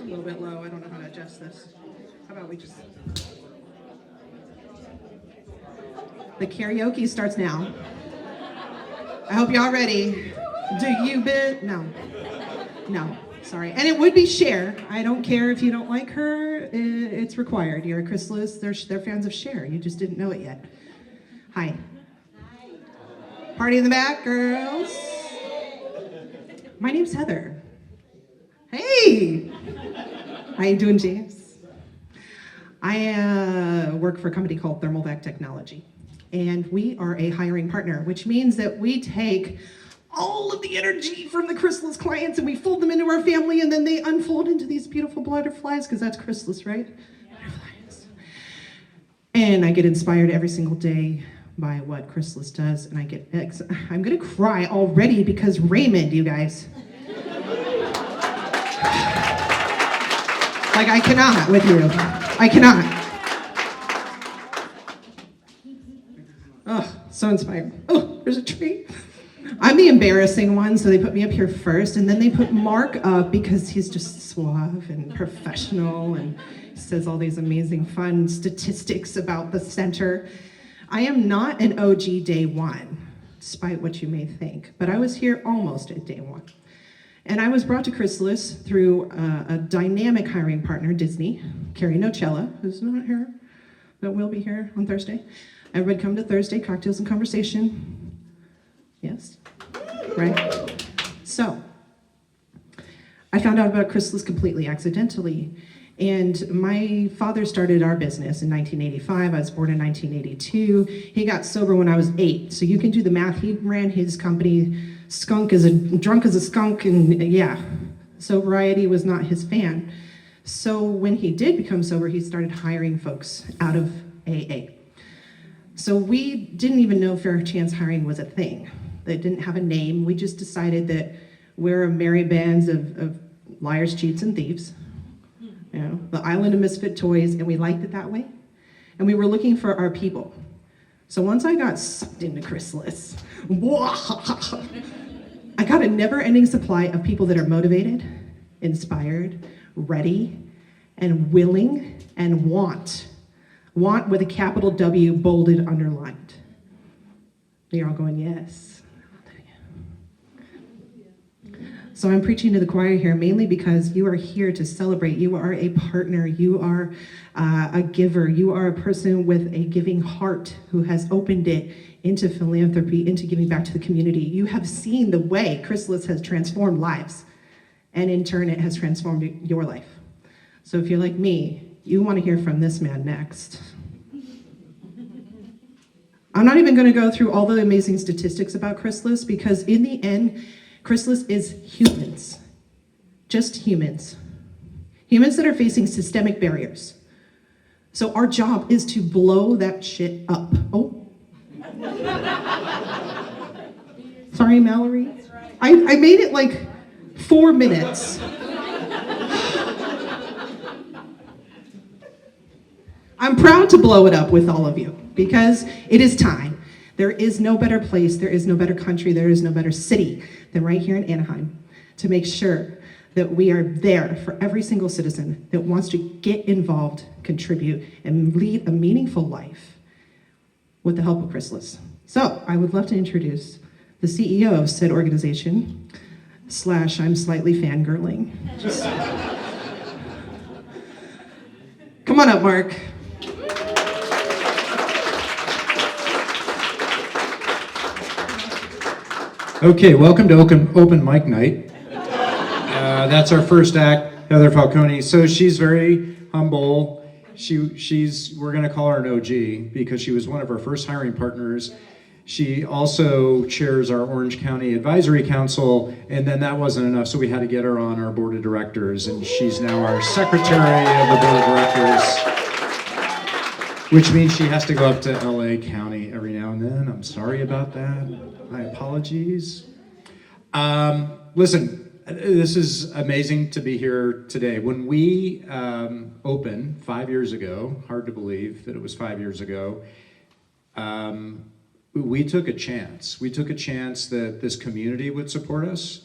a little bit low. I don't know how to adjust this. How about we just... The karaoke starts now. I hope y'all ready. Do you bit? No. No. Sorry. And it would be Cher. I don't care if you don't like her. It's required. You're a Chrysalis. They're fans of Cher. You just didn't know it yet. Hi. Party in the back, girls. My name's Heather. Hey. How you doing, James? I work for a company called Thermalvac Technology. And we are a hiring partner, which means that we take all of the energy from the Chrysalis clients and we fold them into our family, and then they unfold into these beautiful butterflies, because that's Chrysalis, right? Butterflies. And I get inspired every single day by what Chrysalis does, and I'm gonna cry already because Raymond, you guys. Like, I cannot with you. I cannot. Oh, so inspired. Oh, there's a tree. I'm the embarrassing one, so they put me up here first, and then they put Mark up because he's just suave and professional and says all these amazing fun statistics about the center. I am not an OG day one, despite what you may think, but I was here almost at day one. And I was brought to Chrysalis through a dynamic hiring partner, Disney, Carrie Nocella, who's not here, but will be here on Thursday. Everybody come to Thursday, cocktails and conversation. Yes, right? So, I found out about Chrysalis completely accidentally. And my father started our business in 1985. I was born in 1982. He got sober when I was 8. So you can do the math. He ran his company, drunk as a skunk, and yeah, sobriety was not his fan. So when he did become sober, he started hiring folks out of AA. So we didn't even know fair chance hiring was a thing. It didn't have a name. We just decided that we're a merry bands of liars, cheats, and thieves. You know, the island of misfit toys, and we liked it that way. And we were looking for our people. So once I got sucked into Chrysalis, I got a never-ending supply of people that are motivated, inspired, ready, and willing, and want. Want with a capital W, bolded, underlined. You're all going, yes. So I'm preaching to the choir here mainly because you are here to celebrate. You are a partner. You are a giver. You are a person with a giving heart who has opened it into philanthropy, into giving back to the community. You have seen the way Chrysalis has transformed lives, and in turn, it has transformed your life. So if you're like me, you want to hear from this man next. I'm not even going to go through all the amazing statistics about Chrysalis, because in the end, Chrysalis is humans, just humans. Humans that are facing systemic barriers. So our job is to blow that shit up. Oh. Sorry, Mallory. I made it like 4 minutes. I'm proud to blow it up with all of you because it is time. There is no better place, there is no better country, there is no better city than right here in Anaheim to make sure that we are there for every single citizen that wants to get involved, contribute, and lead a meaningful life with the help of Chrysalis. So I would love to introduce the CEO of said organization, / I'm slightly fangirling. Come on up, Mark. Okay, welcome to open mic night. That's our first act, Heather Falcone. So she's very humble. We're gonna call her an OG because she was one of our first hiring partners. She also chairs our Orange County Advisory Council, and then that wasn't enough, so we had to get her on our board of directors, and she's now our secretary of the board of directors, which means she has to go up to LA County every now and then. I'm sorry about that. My apologies. Listen, this is amazing to be here today. When we opened 5 years ago, hard to believe that it was 5 years ago, we took a chance. We took a chance that this community would support us.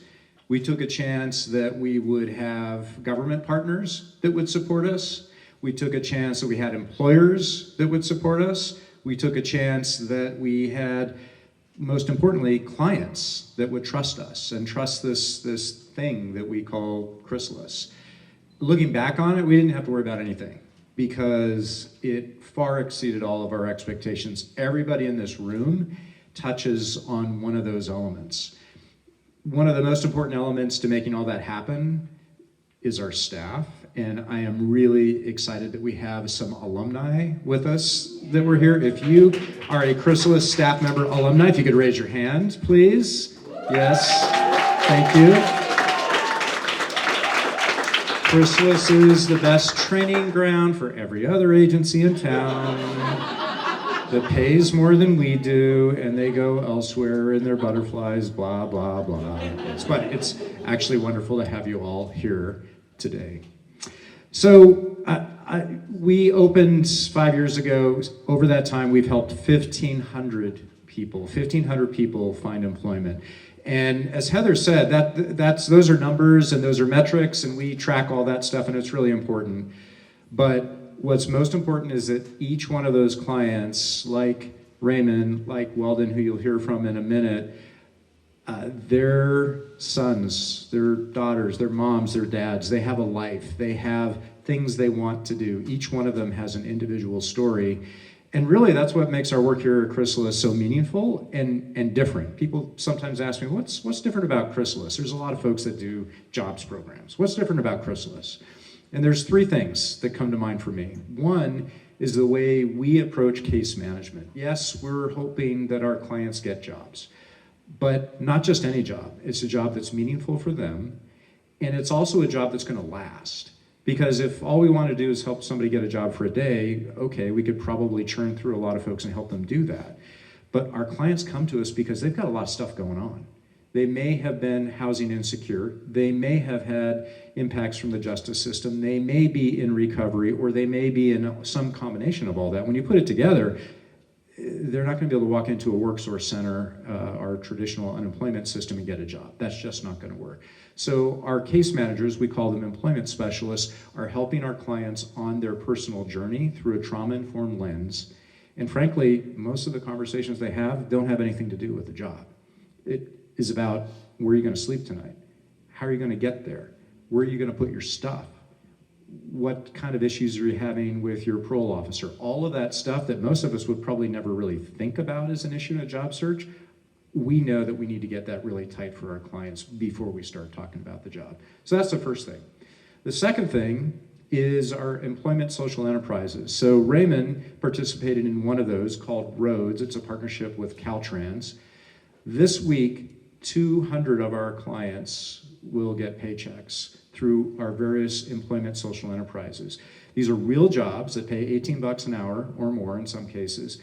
We took a chance that we would have government partners that would support us. We took a chance that we had employers that would support us. We took a chance that we had, most importantly, clients that would trust us and trust this thing that we call Chrysalis. Looking back on it, we didn't have to worry about anything because it far exceeded all of our expectations. Everybody in this room touches on one of those elements. One of the most important elements to making all that happen is our staff, and I am really excited that we have some alumni with us that were here. If you are a Chrysalis staff member alumni, if you could raise your hand, please. Yes, thank you. Chrysalis is the best training ground for every other agency in town that pays more than we do, and they go elsewhere in their butterflies, blah, blah, blah. But it's actually wonderful to have you all here today. So we opened 5 years ago. Over that time, we've helped 1,500 people find employment. And as Heather said, those are numbers and those are metrics, and we track all that stuff, and it's really important. But what's most important is that each one of those clients, like Raymond, like Weldon, who you'll hear from in a minute, their sons, their daughters, their moms, their dads, they have a life. They have things they want to do. Each one of them has an individual story. And really, that's what makes our work here at Chrysalis so meaningful and different. People sometimes ask me, what's different about Chrysalis? There's a lot of folks that do jobs programs. What's different about Chrysalis? And there's three things that come to mind for me. One is the way we approach case management. Yes, we're hoping that our clients get jobs, but not just any job. It's a job that's meaningful for them, and it's also a job that's going to last. Because if all we want to do is help somebody get a job for a day, okay, we could probably churn through a lot of folks and help them do that. But our clients come to us because they've got a lot of stuff going on. They may have been housing insecure. They may have had impacts from the justice system. They may be in recovery, or they may be in some combination of all that. When you put it together, they're not going to be able to walk into a WorkSource center, our traditional unemployment system, and get a job. That's just not going to work. So our case managers, we call them employment specialists, are helping our clients on their personal journey through a trauma-informed lens. And frankly, most of the conversations they have don't have anything to do with the job. It is about, where are you going to sleep tonight? How are you going to get there? Where are you going to put your stuff? What kind of issues are you having with your parole officer? All of that stuff that most of us would probably never really think about as an issue in a job search, we know that we need to get that really tight for our clients before we start talking about the job. So that's the first thing. The second thing is our employment social enterprises. So Raymond participated in one of those called Roads. It's a partnership with Caltrans. This week, 200 of our clients will get paychecks through our various employment social enterprises. These are real jobs that pay $18 an hour or more in some cases.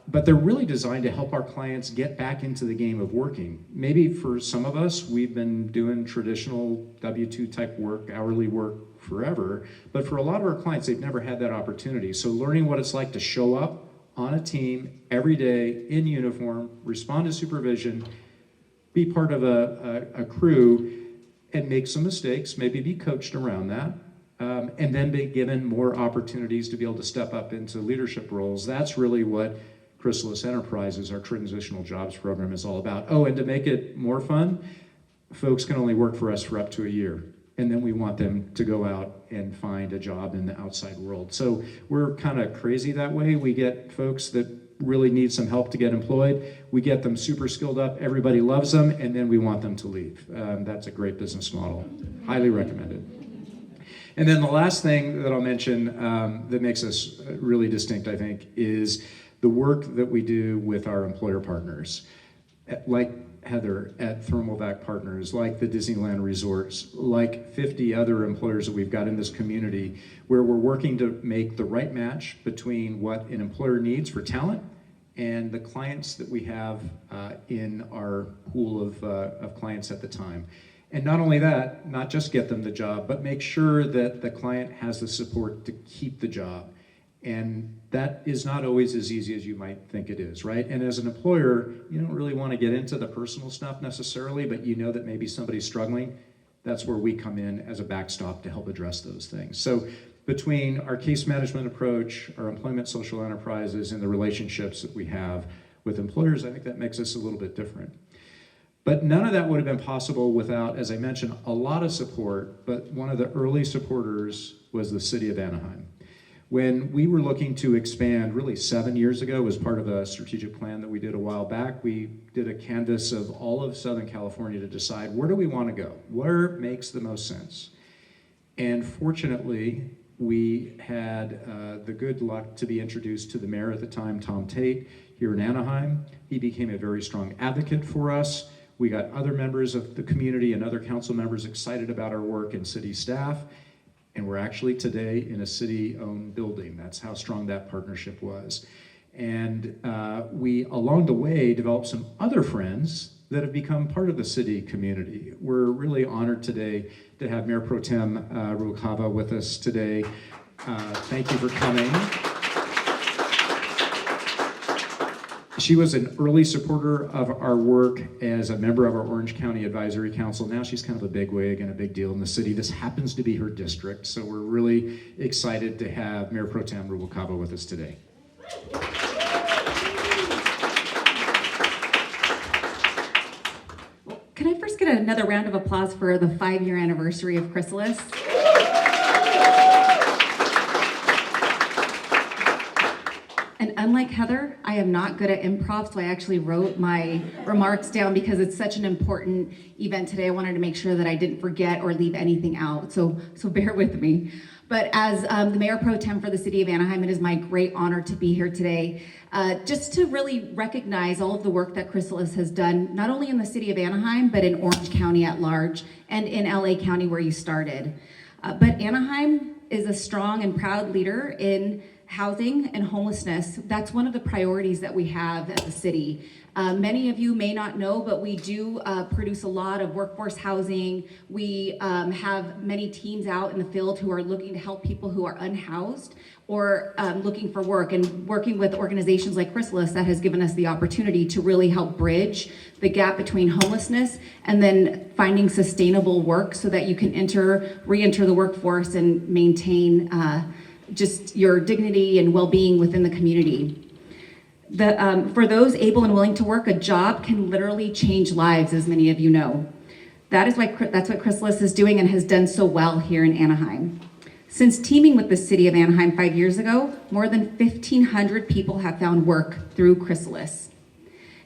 But they're really designed to help our clients get back into the game of working. Maybe for some of us, we've been doing traditional W-2 type work, hourly work forever, but for a lot of our clients, they've never had that opportunity. So learning what it's like to show up on a team every day in uniform, respond to supervision, be part of a crew, and make some mistakes, maybe be coached around that, and then be given more opportunities to be able to step up into leadership roles. That's really what Chrysalis Enterprises, our transitional jobs program, is all about. Oh, and to make it more fun, folks can only work for us for up to a year, and then we want them to go out and find a job in the outside world. So we're kind of crazy that way. We get folks that really need some help to get employed. We get them super skilled up, everybody loves them, and then we want them to leave. That's a great business model. Highly recommended. And then the last thing that I'll mention that makes us really distinct, I think, is the work that we do with our employer partners. Like Heather at Thermalvac Partners, like the Disneyland Resorts, like 50 other employers that we've got in this community, where we're working to make the right match between what an employer needs for talent and the clients that we have in our pool of clients at the time. And not only that, not just get them the job, but make sure that the client has the support to keep the job. And that is not always as easy as you might think it is, right? And as an employer, you don't really want to get into the personal stuff necessarily, but you know that maybe somebody's struggling. That's where we come in as a backstop to help address those things. So between our case management approach, our employment social enterprises, and the relationships that we have with employers, I think that makes us a little bit different. But none of that would have been possible without, as I mentioned, a lot of support, but one of the early supporters was the city of Anaheim. When we were looking to expand, really 7 years ago, as part of a strategic plan that we did a while back, we did a canvass of all of Southern California to decide, where do we want to go? Where makes the most sense? And fortunately, we had the good luck to be introduced to the mayor at the time, Tom Tate, here in Anaheim. He became a very strong advocate for us. We got other members of the community and other council members excited about our work and city staff. And we're actually today in a city-owned building. That's how strong that partnership was. And we, along the way, developed some other friends that have become part of the city community. We're really honored today to have Mayor Pro Tem Rubalcaba with us today. Thank you for coming. She was an early supporter of our work as a member of our Orange County Advisory Council. Now she's kind of a bigwig and a big deal in the city. This happens to be her district, so we're really excited to have Mayor Pro Tem Rubalcaba with us today. Can I first get another round of applause for the 5-year anniversary of Chrysalis? And unlike Heather, I am not good at improv, so I actually wrote my remarks down because it's such an important event today. I wanted to make sure that I didn't forget or leave anything out, so bear with me. But as the Mayor Pro Tem for the City of Anaheim, it is my great honor to be here today, just to really recognize all of the work that Chrysalis has done, not only in the City of Anaheim, but in Orange County at large, and in LA County where you started. But Anaheim is a strong and proud leader in housing and homelessness. That's one of the priorities that we have as a city. Many of you may not know, but we do produce a lot of workforce housing. We have many teams out in the field who are looking to help people who are unhoused or looking for work, and working with organizations like Chrysalis that has given us the opportunity to really help bridge the gap between homelessness and then finding sustainable work so that you can re-enter the workforce and maintain just your dignity and well-being within the community. For those able and willing to work, a job can literally change lives, as many of you know. That's what Chrysalis is doing and has done so well here in Anaheim. Since teaming with the City of Anaheim 5 years ago, more than 1,500 people have found work through Chrysalis.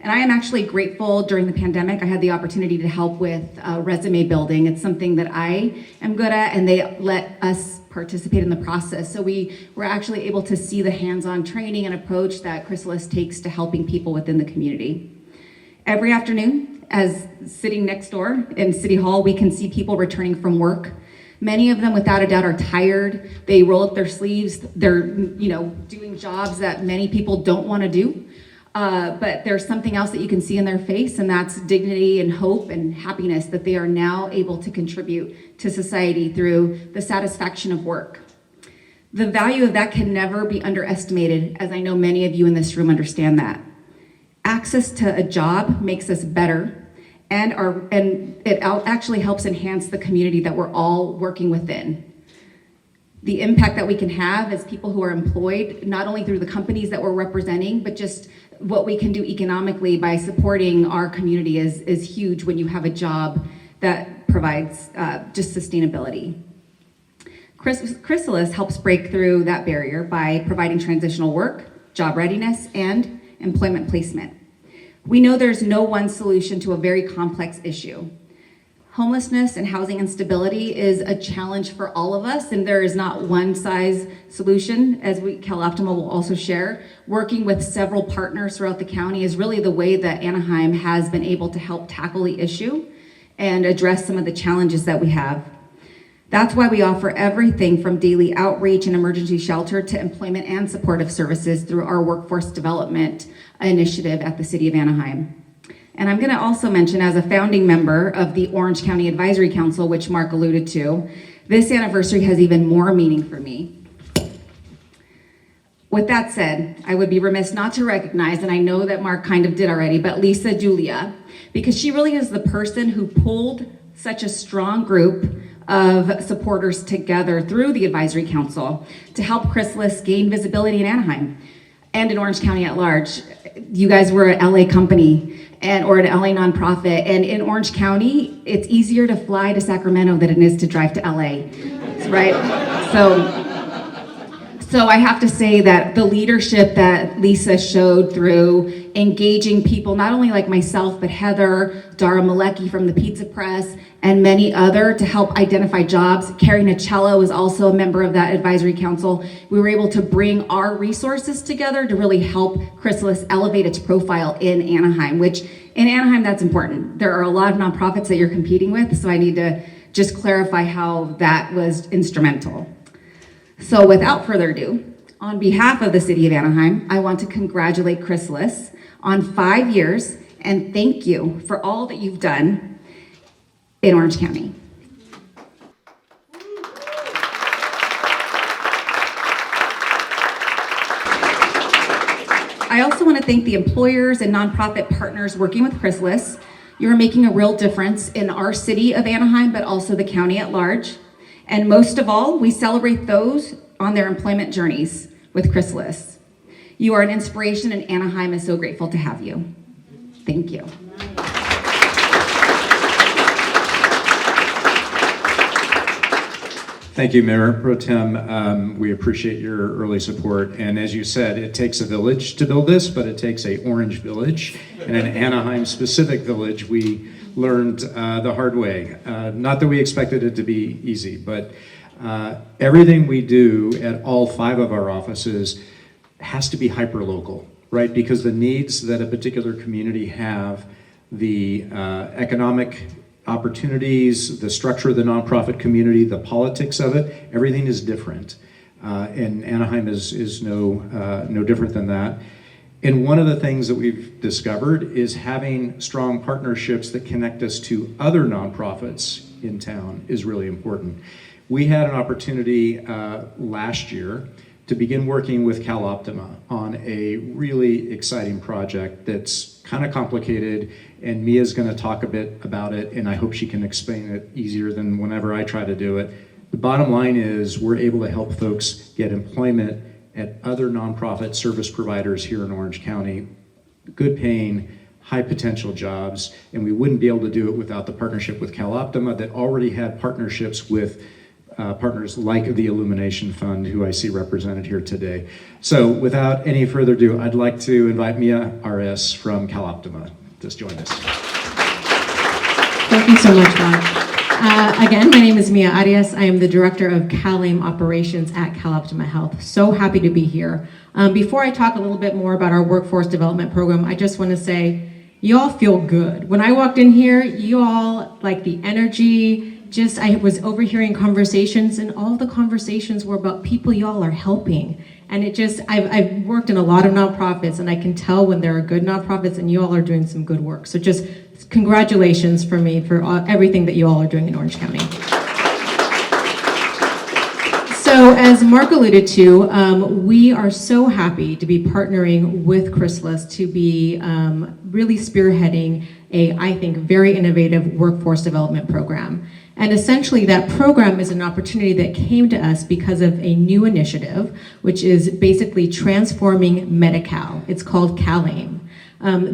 And I am actually grateful. During the pandemic, I had the opportunity to help with resume building. It's something that I am good at, and they let us participate in the process. So we were actually able to see the hands-on training and approach that Chrysalis takes to helping people within the community. Every afternoon, as sitting next door in City Hall, we can see people returning from work. Many of them, without a doubt, are tired. They roll up their sleeves. They're, doing jobs that many people don't want to do. But there's something else that you can see in their face, and that's dignity and hope and happiness that they are now able to contribute to society through the satisfaction of work. The value of that can never be underestimated, as I know many of you in this room understand that. Access to a job makes us better, and it actually helps enhance the community that we're all working within. The impact that we can have as people who are employed, not only through the companies that we're representing, but just what we can do economically by supporting our community is huge when you have a job that provides just sustainability. Chrysalis helps break through that barrier by providing transitional work, job readiness, and employment placement. We know there's no one solution to a very complex issue. Homelessness and housing instability is a challenge for all of us, and there is not one size solution. As CalOptima will also share, working with several partners throughout the county is really the way that Anaheim has been able to help tackle the issue and address some of the challenges that we have. That's why we offer everything from daily outreach and emergency shelter to employment and supportive services through our workforce development initiative at the City of Anaheim. And I'm going to also mention, as a founding member of the Orange County Advisory Council, which Mark alluded to, this anniversary has even more meaning for me. With that said, I would be remiss not to recognize, and I know that Mark kind of did already, but Lisa Julia, because she really is the person who pulled such a strong group of supporters together through the advisory council to help Chrysalis gain visibility in Anaheim and in Orange County at large. You guys were an LA company or an LA nonprofit, and in Orange County, it's easier to fly to Sacramento than it is to drive to LA, right? So I have to say that the leadership that Lisa showed through engaging people, not only like myself, but Heather, Dara Malecki from the Pizza Press, and many other to help identify jobs. Carrie Nicello was also a member of that advisory council. We were able to bring our resources together to really help Chrysalis elevate its profile in Anaheim, which in Anaheim, that's important. There are a lot of nonprofits that you're competing with, so I need to just clarify how that was instrumental. So without further ado, on behalf of the city of Anaheim, I want to congratulate Chrysalis on 5 years and thank you for all that you've done in Orange County. I also want to thank the employers and nonprofit partners working with Chrysalis. You're making a real difference in our city of Anaheim, but also the county at large. And most of all, we celebrate those on their employment journeys with Chrysalis. You are an inspiration, and Anaheim is so grateful to have you. Thank you. Thank you, Mayor Pro Tem. We appreciate your early support. And as you said, it takes a village to build this, but it takes an orange village and an Anaheim-specific village. We learned the hard way. Not that we expected it to be easy, but everything we do at all 5 of our offices has to be hyper-local, right? Because the needs that a particular community have, the economic opportunities, the structure of the nonprofit community, the politics of it, everything is different. And Anaheim is no different than that. And one of the things that we've discovered is having strong partnerships that connect us to other nonprofits in town is really important. We had an opportunity last year to begin working with CalOptima on a really exciting project that's kind of complicated, and Mia's going to talk a bit about it, and I hope she can explain it easier than whenever I try to do it. The bottom line is we're able to help folks get employment at other nonprofit service providers here in Orange County, good paying, high potential jobs, and we wouldn't be able to do it without the partnership with CalOptima that already had partnerships with partners like the Illumination Fund, who I see represented here today. So without any further ado, I'd like to invite Mia RS from CalOptima to join us. Thank you so much, Mark. Again, my name is Mia Arias. I am the Director of CalAIM Operations at CalOptima Health. So happy to be here. Before I talk a little bit more about our workforce development program, I just want to say, you all feel good. When I walked in here, you all, like the energy, I was overhearing conversations, and all the conversations were about people you all are helping. And I've worked in a lot of nonprofits, and I can tell when there are good nonprofits, and you all are doing some good work. So just congratulations for me for everything that you all are doing in Orange County. So as Mark alluded to, we are so happy to be partnering with Chrysalis to be really spearheading a, I think, very innovative workforce development program. And essentially that program is an opportunity that came to us because of a new initiative, which is basically transforming Medi-Cal. It's called CalAIM.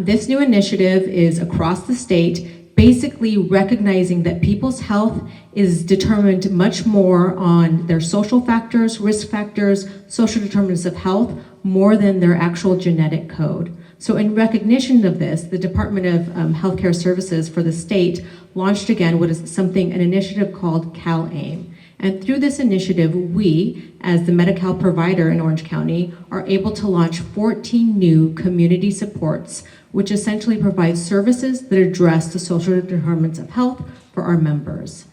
This new initiative is across the state, basically recognizing that people's health is determined much more on their social factors, risk factors, social determinants of health, more than their actual genetic code. So in recognition of this, the Department of Healthcare Services for the state launched again an initiative called CalAIM. And through this initiative, we, as the Medi-Cal provider in Orange County, are able to launch 14 new community supports, which essentially provide services that address the social determinants of health for our members.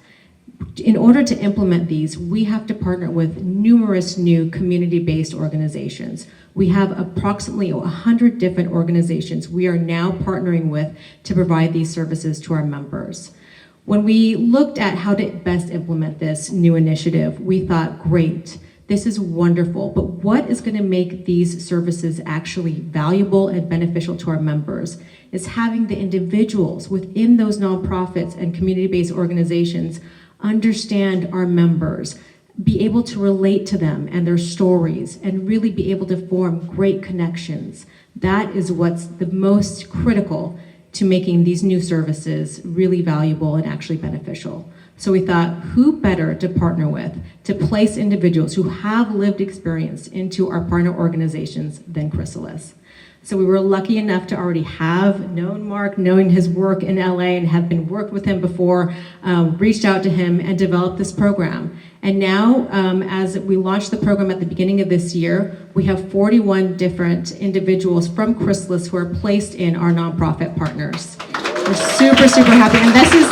In order to implement these, we have to partner with numerous new community-based organizations. We have approximately 100 different organizations we are now partnering with to provide these services to our members. When we looked at how to best implement this new initiative, we thought, great, This is wonderful, but what is going to make these services actually valuable and beneficial to our members is having the individuals within those nonprofits and community-based organizations understand our members, be able to relate to them and their stories, and really be able to form great connections. That is what's the most critical to making these new services really valuable and actually beneficial. So we thought, who better to partner with to place individuals who have lived experience into our partner organizations than Chrysalis. So we were lucky enough to already have known Mark, knowing his work in LA, and have been worked with him before, reached out to him and developed this program. And now, as we launched the program at the beginning of this year, we have 41 different individuals from Chrysalis who are placed in our nonprofit partners. We're super, super happy, and this is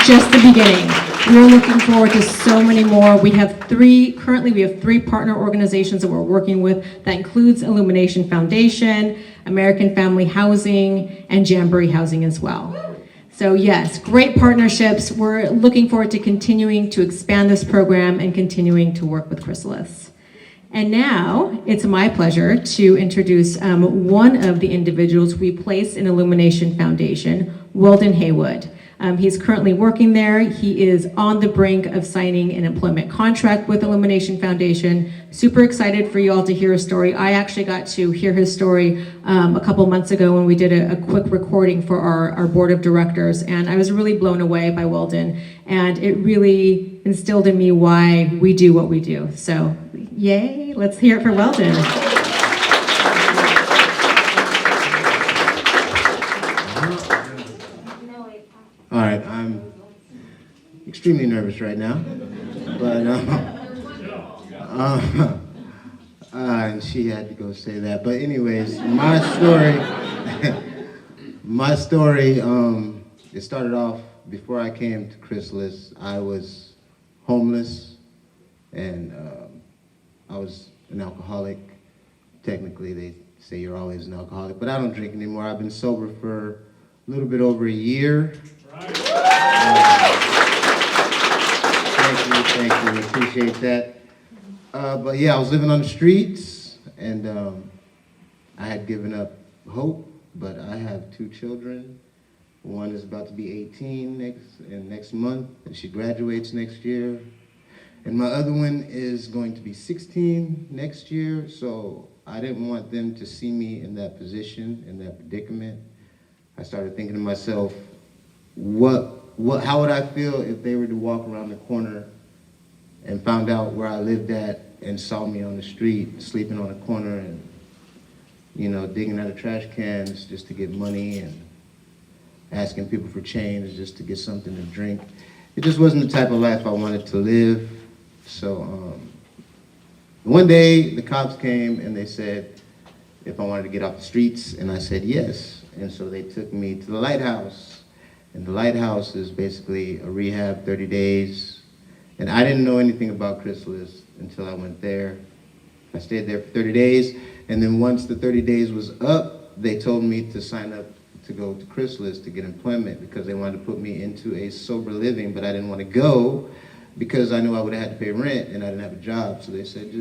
just the beginning. We're looking forward to so many more. Currently we have three partner organizations that we're working with. That includes Illumination Foundation, American Family Housing, and Jamboree Housing as well. So yes, great partnerships. We're looking forward to continuing to expand this program and continuing to work with Chrysalis. And now it's my pleasure to introduce one of the individuals we place in Illumination Foundation, Weldon Haywood. He's currently working there. He is on the brink of signing an employment contract with Illumination Foundation. Super excited for you all to hear his story. I actually got to hear his story a couple months ago when we did a quick recording for our board of directors, and I was really blown away by Weldon, and it really instilled in me why we do what we do. So yay, let's hear it for Weldon. All right, I'm extremely nervous right now, but and she had to go say that. But anyways, my story, it started off before I came to Chrysalis. I was homeless, and I was an alcoholic. Technically, they say you're always an alcoholic, but I don't drink anymore. I've been sober for a little bit over a year. Thank you, appreciate that. But yeah, I was living on the streets, and I had given up hope, but I have two children. One is about to be 18 next month, and she graduates next year. And my other one is going to be 16 next year, so I didn't want them to see me in that position, in that predicament. I started thinking to myself, how would I feel if they were to walk around the corner and found out where I lived at and saw me on the street, sleeping on a corner and, digging out of trash cans just to get money and asking people for change just to get something to drink. It just wasn't the type of life I wanted to live. So one day the cops came and they said if I wanted to get off the streets, and I said yes. And so they took me to the Lighthouse. And the Lighthouse is basically a rehab, 30 days. And I didn't know anything about Chrysalis until I went there. I stayed there for 30 days. And then once the 30 days was up, they told me to sign up to go to Chrysalis to get employment because they wanted to put me into a sober living, but I didn't want to go because I knew I would have had to pay rent and I didn't have a job. So they said,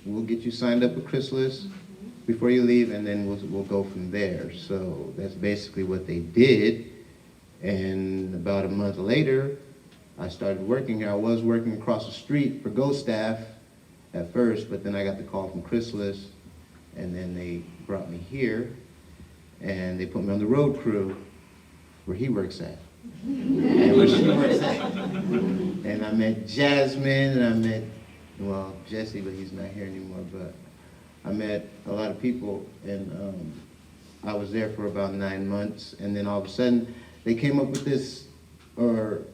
we'll get you signed up with Chrysalis before you leave, and then we'll go from there. So that's basically what they did. And about a month later, I started working here. I was working across the street for Go Staff at first, but then I got the call from Chrysalis, and then they brought me here, and they put me on the road crew where he works at, and where she works at. And I met Jasmine, and I met, Jesse, but he's not here anymore, but I met a lot of people, and I was there for about 9 months, and then all of a sudden, they came up with this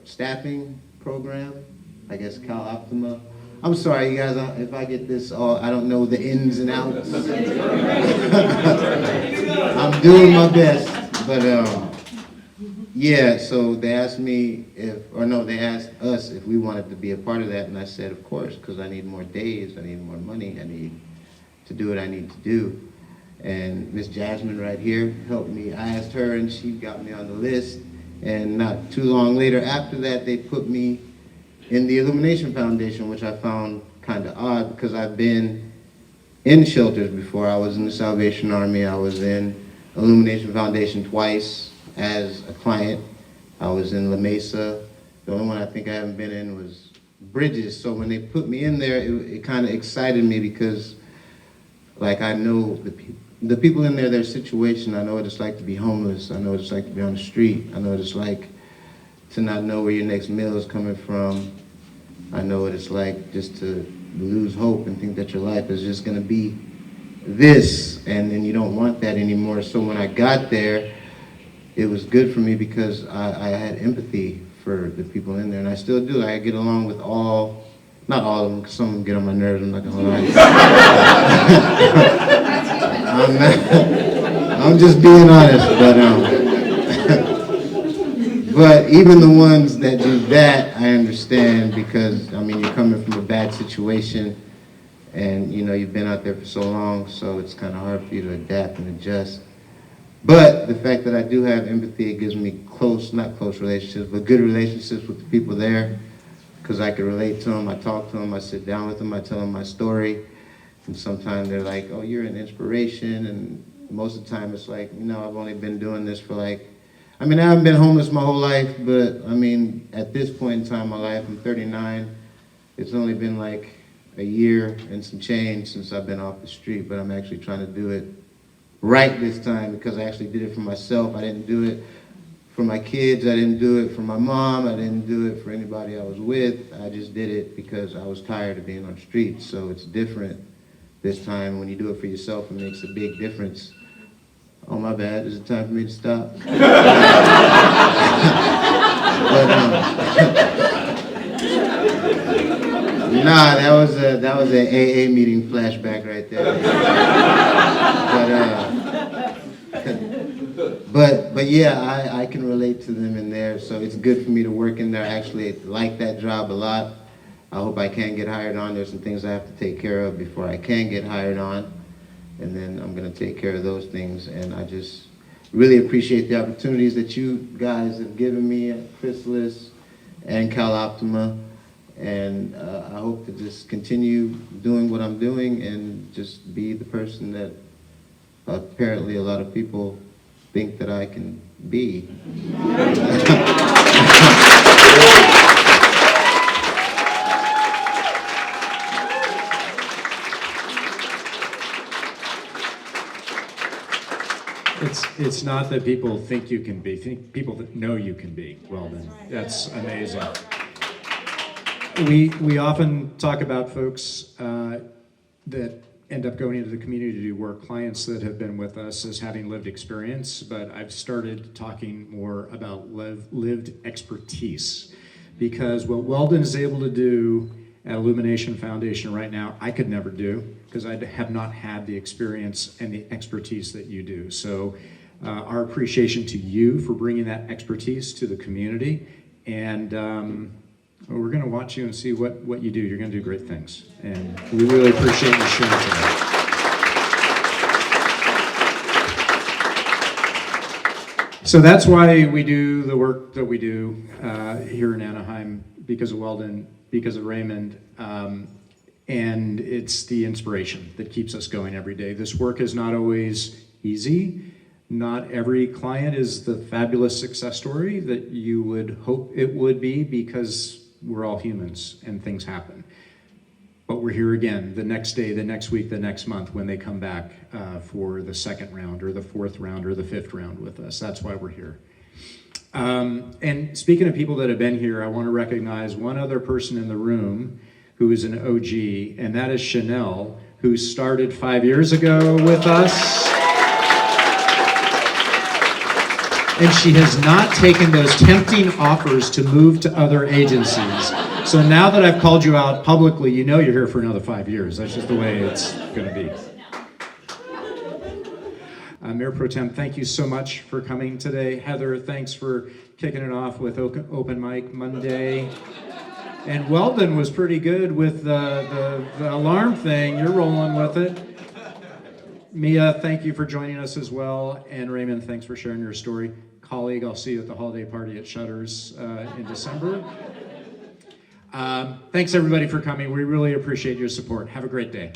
staffing program, I guess Cal Optima. I'm sorry, you guys, if I get this all, I don't know the ins and outs. I'm doing my best, but yeah, so they asked me they asked us if we wanted to be a part of that, and I said, of course, because I need more days, I need more money, I need to do what I need to do. And Miss Jasmine right here helped me. I asked her, and she got me on the list. And not too long later after that, they put me in the Illumination Foundation, which I found kind of odd because I've been in shelters before. I was in the Salvation Army. I was in Illumination Foundation twice as a client. I was in La Mesa. The only one I think I haven't been in was Bridges. So when they put me in there, it kind of excited me because, like, I know the people in there, their situation. I know what it's like to be homeless. I know what it's like to be on the street. I know what it's like to not know where your next meal is coming from. I know what it's like just to lose hope and think that your life is just going to be this, and then you don't want that anymore. So when I got there, it was good for me because I had empathy for the people in there, and I still do. I get along with not all of them, because some of them get on my nerves, I'm not gonna lie. I'm just being honest, but even the ones that do that, I understand, because, I mean, you're coming from a bad situation, and, you know, you've been out there for so long, so it's kind of hard for you to adapt and adjust. But the fact that I do have empathy, it gives me not close relationships, but good relationships with the people there, because I can relate to them, I talk to them, I sit down with them, I tell them my story, and sometimes they're like, oh, you're an inspiration, and most of the time it's like, you know, I've only been doing this for I haven't been homeless my whole life, but I mean, at this point in time in my life, I'm 39, it's only been like a year and some change since I've been off the street, but I'm actually trying to do it right this time because I actually did it for myself. I didn't do it for my kids, I didn't do it for my mom, I didn't do it for anybody I was with. I just did it because I was tired of being on the street. So it's different this time. When you do it for yourself, it makes a big difference. Oh, my bad, is it time for me to stop? Nah, that was an AA meeting flashback right there. But yeah, I can relate to them in there, so it's good for me to work in there. I actually like that job a lot. I hope I can get hired on. There's some things I have to take care of before I can get hired on, and then I'm gonna take care of those things. And I just really appreciate the opportunities that you guys have given me at Chrysalis and Cal Optima. And I hope to just continue doing what I'm doing and just be the person that apparently a lot of people think that I can be. It's not that people think you can be, people that know you can be. Well then, that's amazing. We often talk about folks that end up going into the community to do work, clients that have been with us as having lived experience, but I've started talking more about lived expertise, because what Weldon is able to do at Illumination Foundation right now, I could never do, because I have not had the experience and the expertise that you do. So our appreciation to you for bringing that expertise to the community, and we're going to watch you and see what you do. You're going to do great things, and we really appreciate you sharing today. So that's why we do the work that we do here in Anaheim, because of Weldon, because of Raymond, and it's the inspiration that keeps us going every day. This work is not always easy. Not every client is the fabulous success story that you would hope it would be, because we're all humans and things happen. But we're here again the next day, the next week, the next month when they come back for the second round or the fourth round or the fifth round with us. That's why we're here. And speaking of people that have been here, I want to recognize one other person in the room who is an OG, and that is Chanel, who started 5 years ago with us. And she has not taken those tempting offers to move to other agencies. So now that I've called you out publicly, you know you're here for another 5 years. That's just the way it's going to be. Mayor Pro Tem, thank you so much for coming today. Heather, thanks for kicking it off with Open Mic Monday. And Weldon was pretty good with the alarm thing. You're rolling with it. Mia, thank you for joining us as well. And Raymond, thanks for sharing your story. Colleague, I'll see you at the holiday party at Shutters in December. Thanks everybody for coming. We really appreciate your support. Have a great day.